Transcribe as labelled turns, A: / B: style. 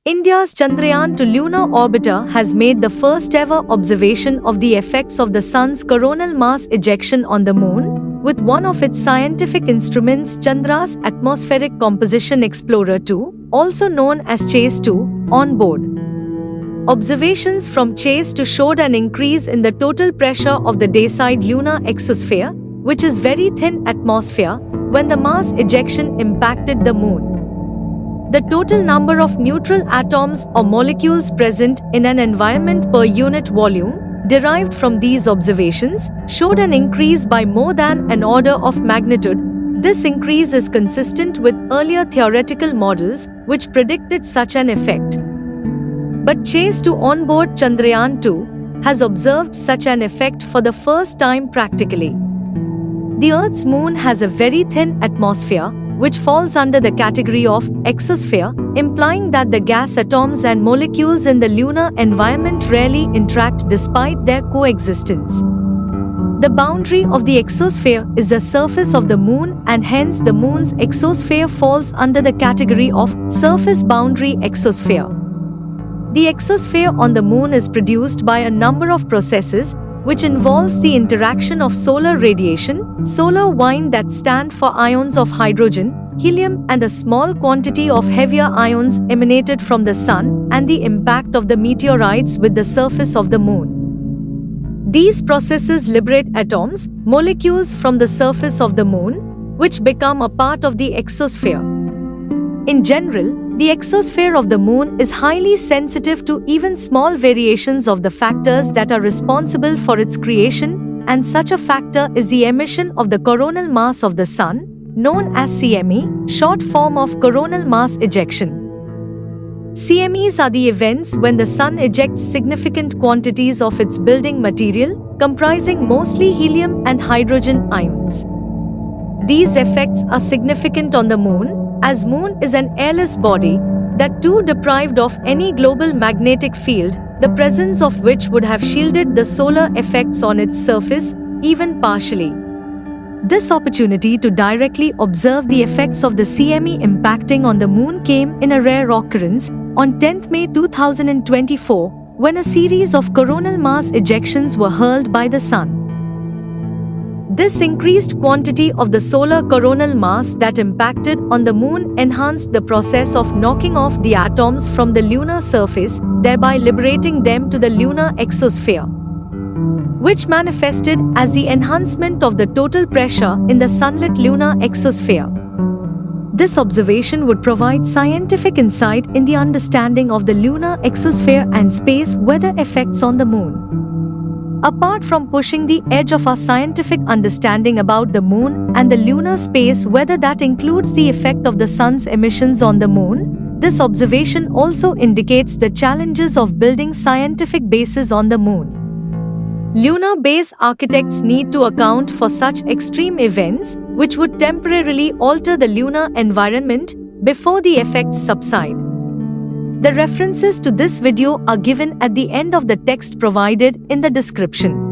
A: India's Chandrayaan-2 lunar orbiter has made the first ever observation of the effects of the Sun's coronal mass ejection on the Moon, with one of its scientific instruments, Chandra's Atmospheric Composition Explorer 2, also known as CHASE-2, on board. Observations from CHASE-2 showed an increase in the total pressure of the dayside lunar exosphere, which is very thin atmosphere, when the mass ejection impacted the Moon. The total number of neutral atoms or molecules present in an environment per unit volume, derived from these observations, showed an increase by more than an order of magnitude. This increase is consistent with earlier theoretical models, which predicted such an effect. But CHASE-2 onboard Chandrayaan-2 has observed such an effect for the first time practically. The Earth's Moon has a very thin atmosphere, which falls under the category of exosphere, implying that the gas atoms and molecules in the lunar environment rarely interact despite their coexistence. The boundary of the exosphere is the surface of the Moon, and hence the Moon's exosphere falls under the category of surface boundary exosphere. The exosphere on the Moon is produced by a number of processes, which involves the interaction of solar radiation, solar wind that stand for ions of hydrogen, helium, and a small quantity of heavier ions emanated from the Sun, and the impact of the meteorites with the surface of the Moon. These processes liberate atoms, molecules from the surface of the Moon, which become a part of the exosphere. In general, the exosphere of the Moon is highly sensitive to even small variations of the factors that are responsible for its creation, and such a factor is the emission of the coronal mass of the Sun, known as CME, short form of coronal mass ejection. CMEs are the events when the Sun ejects significant quantities of its building material, comprising mostly helium and hydrogen ions. These effects are significant on the Moon, as Moon is an airless body, that too deprived of any global magnetic field, the presence of which would have shielded the solar effects on its surface, even partially. This opportunity to directly observe the effects of the CME impacting on the Moon came in a rare occurrence on 10th May 2024, when a series of coronal mass ejections were hurled by the Sun. This increased quantity of the solar coronal mass that impacted on the Moon enhanced the process of knocking off the atoms from the lunar surface, thereby liberating them to the lunar exosphere, which manifested as the enhancement of the total pressure in the sunlit lunar exosphere. This observation would provide scientific insight in the understanding of the lunar exosphere and space weather effects on the Moon. Apart from pushing the edge of our scientific understanding about the Moon and the lunar space weather that includes the effect of the Sun's emissions on the Moon, this observation also indicates the challenges of building scientific bases on the Moon. Lunar base architects need to account for such extreme events, which would temporarily alter the lunar environment before the effects subside. The references to this video are given at the end of the text provided in the description.